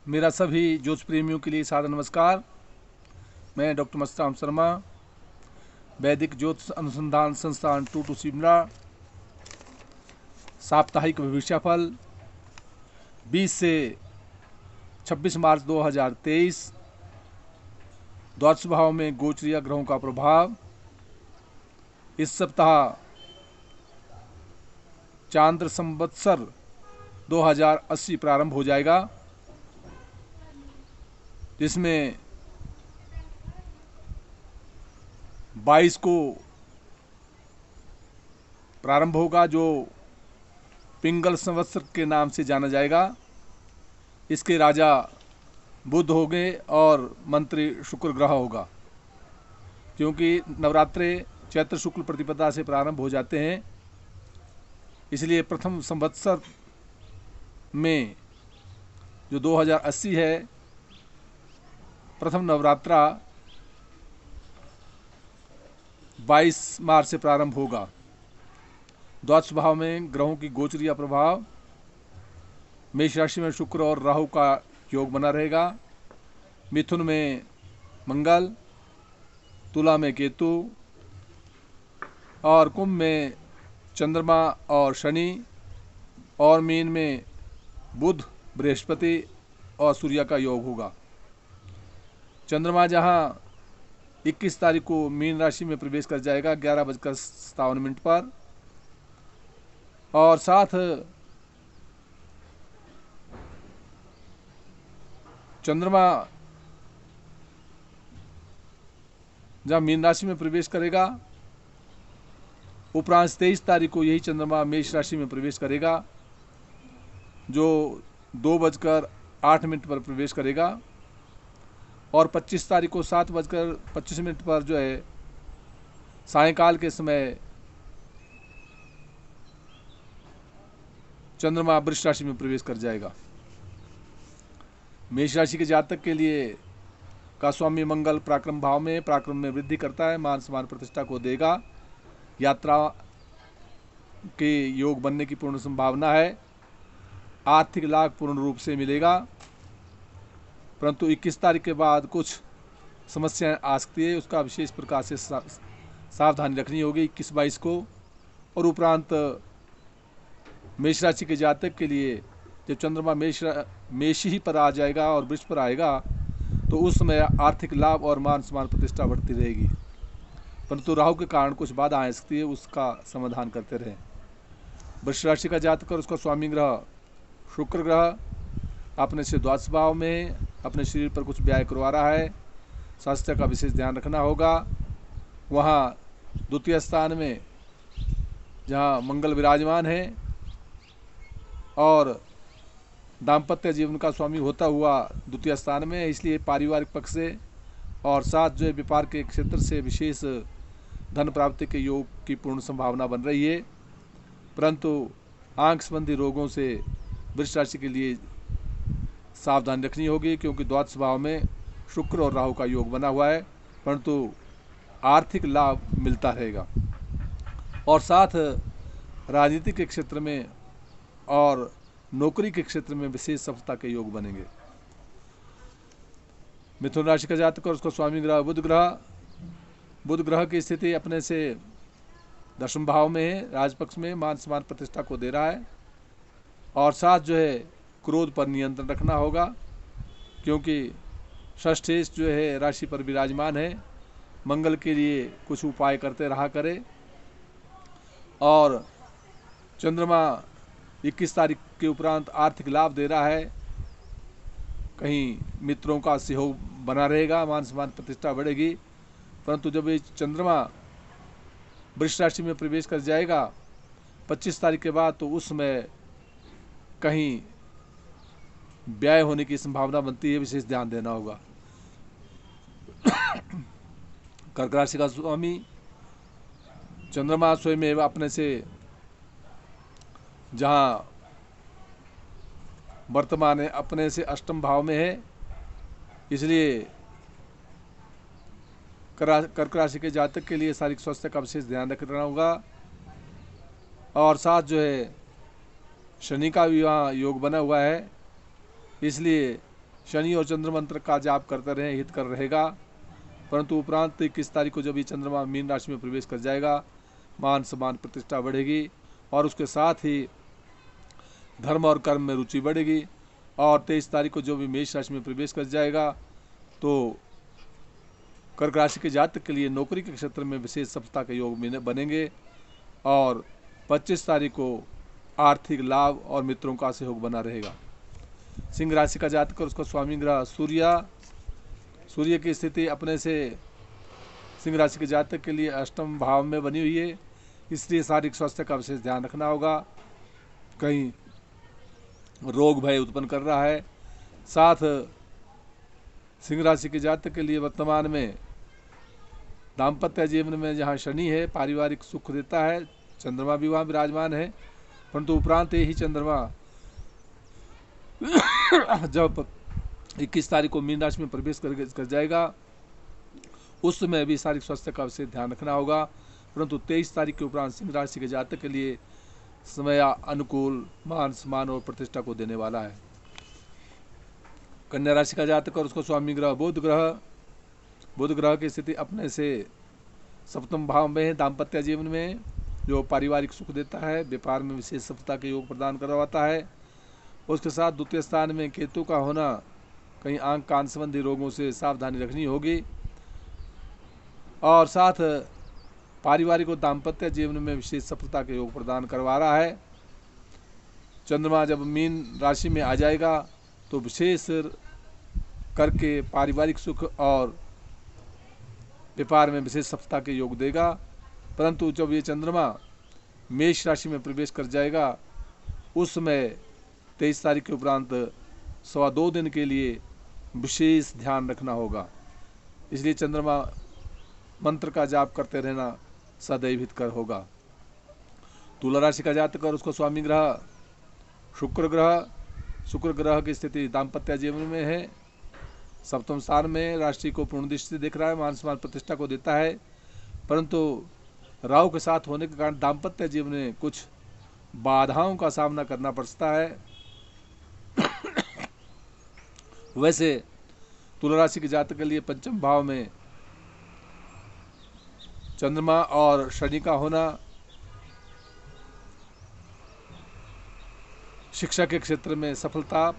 मेरा सभी ज्योतिष प्रेमियों के लिए सादर नमस्कार। मैं डॉक्टर मस्ताम शर्मा, वैदिक ज्योतिष अनुसंधान संस्थान टूटू शिमला। साप्ताहिक भविष्यफल 20 से 26 मार्च 2023। द्वादश भाव में गोचरीय ग्रहों का प्रभाव। इस सप्ताह चांद्र संवत्सर 2080 प्रारंभ हो जाएगा, जिसमें 22 को प्रारंभ होगा, जो पिंगल संवत्सर के नाम से जाना जाएगा। इसके राजा बुध होंगे और मंत्री शुक्र ग्रह होगा। क्योंकि नवरात्रे चैत्र शुक्ल प्रतिपदा से प्रारंभ हो जाते हैं, इसलिए प्रथम संवत्सर में जो 2080 है, प्रथम नवरात्रा 22 मार्च से प्रारंभ होगा। द्वादश भाव में ग्रहों की गोचरीय प्रभाव। मेष राशि में शुक्र और राहु का योग बना रहेगा। मिथुन में मंगल, तुला में केतु और कुंभ में चंद्रमा और शनि, और मीन में बुध, बृहस्पति और सूर्य का योग होगा। चंद्रमा जहां 21 तारीख को मीन राशि में प्रवेश कर जाएगा 11:57 पर, और साथ चंद्रमा जब मीन राशि में प्रवेश करेगा, उपरांत 23 तारीख को यही चंद्रमा मेष राशि में प्रवेश करेगा, जो 2:08 पर प्रवेश करेगा। और 25 तारीख को 7:25 पर जो है सायंकाल के समय चंद्रमा वृष राशि में प्रवेश कर जाएगा। मेष राशि के जातक के लिए का स्वामी मंगल पराक्रम भाव में, पराक्रम में वृद्धि करता है, मान सम्मान प्रतिष्ठा को देगा। यात्रा के योग बनने की पूर्ण संभावना है। आर्थिक लाभ पूर्ण रूप से मिलेगा, परंतु 21 तारीख के बाद कुछ समस्याएं आ सकती है, उसका विशेष प्रकार से सावधानी रखनी होगी 21-22 को। और उपरांत मेष राशि के जातक के लिए जब चंद्रमा मेष ही पर आ जाएगा और वृष पर आएगा, तो उस समय आर्थिक लाभ और मान सम्मान प्रतिष्ठा बढ़ती रहेगी, परंतु राहु के कारण कुछ बाधा आ सकती है, उसका समाधान करते रहें। वृष राशि का जातक और उसका स्वामी ग्रह शुक्र ग्रह अपने से द्वादश भाव में अपने शरीर पर कुछ व्यय करवा रहा है। स्वास्थ्य का विशेष ध्यान रखना होगा। वहाँ द्वितीय स्थान में जहाँ मंगल विराजमान है और दाम्पत्य जीवन का स्वामी होता हुआ द्वितीय स्थान में है, इसलिए पारिवारिक पक्ष से और साथ जो है व्यापार के क्षेत्र से विशेष धन प्राप्ति के योग की पूर्ण संभावना बन रही है। परंतु आंख संबंधी रोगों से वृष राशि के लिए सावधानी रखनी होगी, क्योंकि द्वादश भाव में शुक्र और राहु का योग बना हुआ है, परंतु आर्थिक लाभ मिलता रहेगा। और साथ राजनीति के क्षेत्र में और नौकरी के क्षेत्र में विशेष सफलता के योग बनेंगे। मिथुन राशि का जातक और उसका स्वामी ग्रह बुध ग्रह की स्थिति अपने से दशम भाव में है, राजपक्ष में मान सम्मान प्रतिष्ठा को दे रहा है। और साथ जो है क्रोध पर नियंत्रण रखना होगा, क्योंकि षष्ठेश जो है राशि पर विराजमान है। मंगल के लिए कुछ उपाय करते रहा करे। और चंद्रमा 21 तारीख के उपरांत आर्थिक लाभ दे रहा है, कहीं मित्रों का सहयोग बना रहेगा, मान सम्मान प्रतिष्ठा बढ़ेगी। परंतु जब ये चंद्रमा वृष राशि में प्रवेश कर जाएगा 25 तारीख के बाद, तो उस समय कहीं व्यय होने की संभावना बनती है, विशेष ध्यान देना होगा। कर्क राशि का स्वामी चंद्रमा स्वयं अपने से जहाँ वर्तमान है अपने से अष्टम भाव में है, इसलिए कर्क राशि के जातक के लिए शारीरिक स्वास्थ्य का विशेष ध्यान रखना होगा। और साथ जो है शनि का भी वहाँ योग बना हुआ है, इसलिए शनि और चंद्र मंत्र का जाप करते रहें, हित कर रहेगा। परंतु उपरांत 21 तारीख को जब ये चंद्रमा मीन राशि में प्रवेश कर जाएगा, मान सम्मान प्रतिष्ठा बढ़ेगी और उसके साथ ही धर्म और कर्म में रुचि बढ़ेगी। और 23 तारीख को जो भी मेष राशि में प्रवेश कर जाएगा तो कर्क राशि के जातक के लिए नौकरी के क्षेत्र में विशेष सफलता के योग बनेंगे। और 25 तारीख को आर्थिक लाभ और मित्रों का सहयोग बना रहेगा। सिंह राशि का जातक और उसका स्वामी ग्रह सूर्य की स्थिति अपने से सिंह राशि के जातक के लिए अष्टम भाव में बनी हुई है, इसलिए शारीरिक स्वास्थ्य का विशेष ध्यान रखना होगा। कहीं रोग भय उत्पन्न कर रहा है। साथ सिंह राशि के जातक के लिए वर्तमान में दाम्पत्य जीवन में जहाँ शनि है पारिवारिक सुख देता है, चंद्रमा भी वहाँ विराजमान है। परंतु उपरांत ही चंद्रमा जब 21 तारीख को मीन राशि में प्रवेश कर जाएगा, उस समय भी शारीरिक स्वास्थ्य का विशेष ध्यान रखना होगा। परंतु 23 तारीख के उपरांत सिंह राशि के जातक के लिए समय अनुकूल मान सम्मान और प्रतिष्ठा को देने वाला है। कन्या राशि का जातक और उसको स्वामी ग्रह बुध ग्रह की स्थिति अपने से सप्तम भाव में है, दाम्पत्य जीवन में जो पारिवारिक सुख देता है, व्यापार में विशेष सफलता के योग प्रदान करवाता है। उसके साथ द्वितीय स्थान में केतु का होना कहीं आंख कान संबंधी रोगों से सावधानी रखनी होगी। और साथ पारिवारिक और दाम्पत्य जीवन में विशेष सफलता के योग प्रदान करवा रहा है। चंद्रमा जब मीन राशि में आ जाएगा तो विशेष करके पारिवारिक सुख और व्यापार में विशेष सफलता के योग देगा। परंतु जब ये चंद्रमा मेष राशि में प्रवेश कर जाएगा, उस समय 23 तारीख के उपरांत 2.25 दिन के लिए विशेष ध्यान रखना होगा। इसलिए चंद्रमा मंत्र का जाप करते रहना सदैव हितकर होगा। तुला राशि का जातक और उसको स्वामी ग्रह शुक्र ग्रह की स्थिति दाम्पत्य जीवन में है, सप्तम स्थान में राशि को पूर्ण दृष्टि देख रहा है, मान सम्मान प्रतिष्ठा को देता है। परंतु राहु के साथ होने के कारण दाम्पत्य जीवन में कुछ बाधाओं का सामना करना पड़ता है। वैसे तुला राशि के जातक के लिए पंचम भाव में चंद्रमा और शनि का होना शिक्षा के क्षेत्र में सफलता,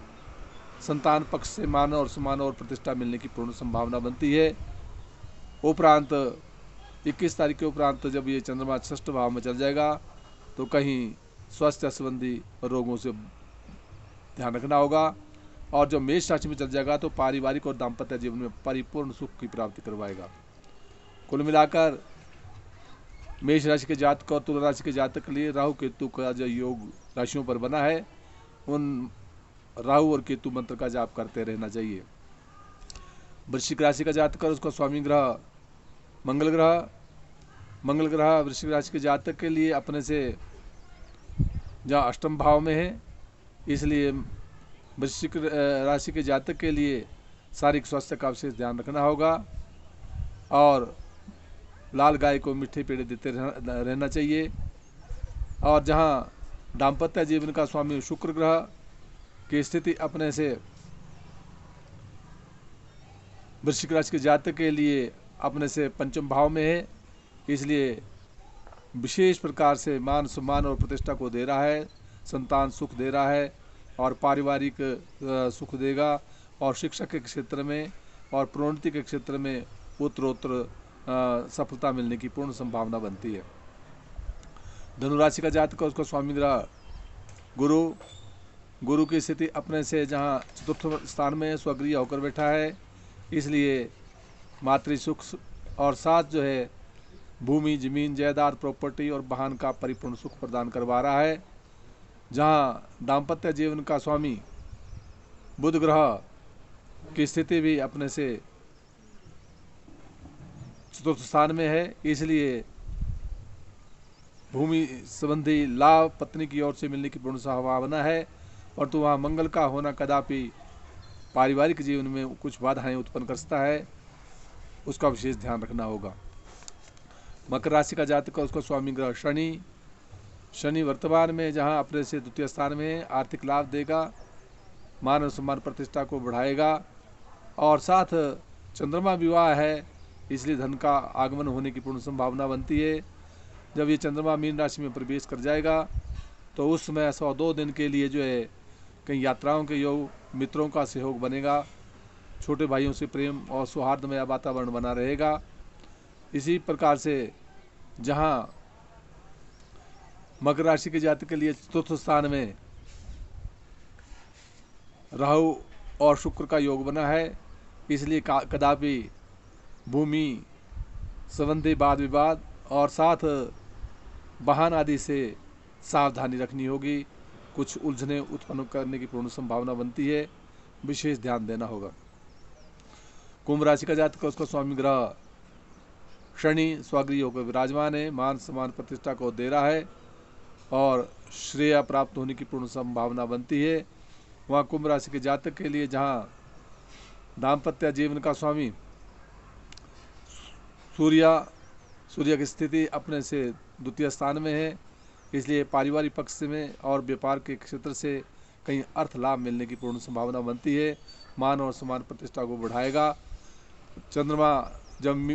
संतान पक्ष से मान और सम्मान और प्रतिष्ठा मिलने की पूर्ण संभावना बनती है। उपरांत 21 तारीख के उपरांत जब ये चंद्रमा षष्ठ भाव में चल जाएगा तो कहीं स्वास्थ्य संबंधी रोगों से ध्यान रखना होगा। और जब मेष राशि में चल जाएगा तो पारिवारिक और दाम्पत्य जीवन में परिपूर्ण सुख की प्राप्ति करवाएगा। कुल मिलाकर मेष राशि के जातक और तुला राशि के जातक के लिए राहु केतु का जो योग राशियों पर बना है, उन राहु और केतु मंत्र का जाप करते रहना चाहिए। वृश्चिक राशि का जातक और उसका स्वामी ग्रह मंगल ग्रह वृश्चिक राशि के जातक के लिए अपने से जहाँ अष्टम भाव में है, इसलिए वृश्चिक राशि के जातक के लिए शारीरिक स्वास्थ्य का विशेष ध्यान रखना होगा। और लाल गाय को मीठे पेड़े देते रहना चाहिए। और जहाँ दाम्पत्य जीवन का स्वामी शुक्र ग्रह की स्थिति अपने से वृश्चिक राशि के जातक के लिए अपने से पंचम भाव में है, इसलिए विशेष प्रकार से मान सम्मान और प्रतिष्ठा को दे रहा है, संतान सुख दे रहा है और पारिवारिक सुख देगा। और शिक्षा के क्षेत्र में और प्रोन्नति के क्षेत्र में उत्तरोत्तर सफलता मिलने की पूर्ण संभावना बनती है। धनुराशि का जातक और उसका स्वामी ग्रह गुरु की स्थिति अपने से जहाँ चतुर्थ स्थान में स्वगृह होकर बैठा है, इसलिए मातृ सुख और साथ जो है भूमि जमीन जायदाद प्रॉपर्टी और वाहन का परिपूर्ण सुख प्रदान करवा रहा है। जहाँ दाम्पत्य जीवन का स्वामी बुध ग्रह की स्थिति भी अपने से चतुर्थ स्थान में है, इसलिए भूमि संबंधी लाभ पत्नी की ओर से मिलने की पूर्ण संभावना है। और तो वहाँ मंगल का होना कदापि पारिवारिक जीवन में कुछ बाधाएं उत्पन्न कर सकता है, उसका विशेष ध्यान रखना होगा। मकर राशि का जातक का उसका स्वामी ग्रह शनि वर्तमान में जहाँ अपने से द्वितीय स्थान में आर्थिक लाभ देगा मान और सम्मान प्रतिष्ठा को बढ़ाएगा। और साथ चंद्रमा विवाह है, इसलिए धन का आगमन होने की पूर्ण संभावना बनती है। जब ये चंद्रमा मीन राशि में प्रवेश कर जाएगा तो उस समय 102 दिन के लिए जो है कई यात्राओं के योग, मित्रों का सहयोग बनेगा, छोटे भाइयों से प्रेम और सौहार्दमय वातावरण बना रहेगा। इसी प्रकार से जहाँ मकर राशि के जातक के लिए चतुर्थ स्थान में राहु और शुक्र का योग बना है, इसलिए कदापि भूमि संबंधी वाद विवाद और साथ वाहन आदि से सावधानी रखनी होगी। कुछ उलझने उत्पन्न करने की पूर्ण संभावना बनती है, विशेष ध्यान देना होगा। कुंभ राशि का जातक, उसका स्वामी ग्रह शनि स्वगृह होकर विराजमान है, मान सम्मान प्रतिष्ठा को दे रहा है और श्रेय प्राप्त होने की पूर्ण संभावना बनती है। वहाँ कुंभ राशि के जातक के लिए जहाँ दाम्पत्य जीवन का स्वामी सूर्य की स्थिति अपने से द्वितीय स्थान में है, इसलिए पारिवारिक पक्ष में और व्यापार के क्षेत्र से कहीं अर्थ लाभ मिलने की पूर्ण संभावना बनती है। मान और सम्मान प्रतिष्ठा को बढ़ाएगा। चंद्रमा जब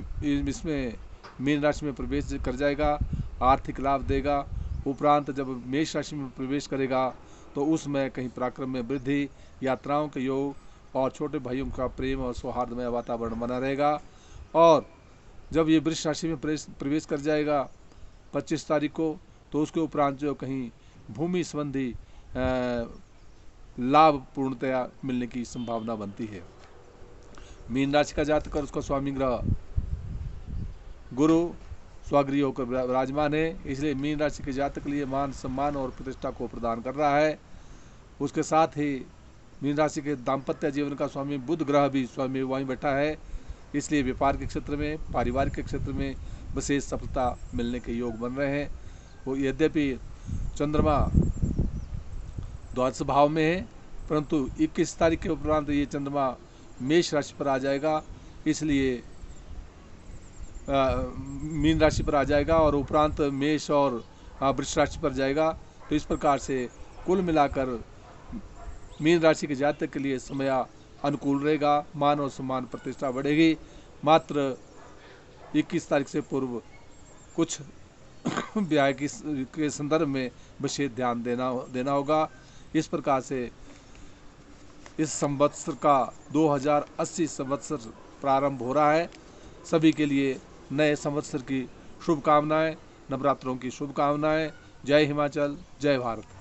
इसमें मीन राशि में प्रवेश कर जाएगा, आर्थिक लाभ देगा। उपरांत जब मेष राशि में प्रवेश करेगा तो उसमें कहीं पराक्रम में वृद्धि, यात्राओं के योग और छोटे भाइयों का प्रेम और सौहार्दमय वातावरण बना रहेगा। और जब ये वृष राशि में प्रवेश कर जाएगा 25 तारीख को, तो उसके उपरांत जो कहीं भूमि संबंधी लाभ पूर्णतया मिलने की संभावना बनती है। मीन राशि का जातक और उसका स्वामी ग्रह गुरु स्वगृह होकर विराजमान है, इसलिए मीन राशि के जातक के लिए मान सम्मान और प्रतिष्ठा को प्रदान कर रहा है। उसके साथ ही मीन राशि के दाम्पत्य जीवन का स्वामी बुध ग्रह भी स्वामी वहीं बैठा है, इसलिए व्यापार के क्षेत्र में, पारिवारिक के क्षेत्र में विशेष सफलता मिलने के योग बन रहे हैं। वो यद्यपि चंद्रमा द्वादश भाव में है, परंतु 21 तारीख के उपरांत ये चंद्रमा मेष राशि पर आ जाएगा, इसलिए मीन राशि पर आ जाएगा और उपरांत मेष और वृष राशि पर जाएगा। तो इस प्रकार से कुल मिलाकर मीन राशि के जातक के लिए समय अनुकूल रहेगा, मान और सम्मान प्रतिष्ठा बढ़ेगी। मात्र 21 तारीख से पूर्व कुछ ब्याह के संदर्भ में विशेष ध्यान देना होगा। इस प्रकार से इस संवत्सर का 2080 संवत्सर प्रारंभ हो रहा है। सभी के लिए नए संवत्सर की शुभकामनाएं, नवरात्रों की शुभकामनाएं। जय हिमाचल, जय भारत।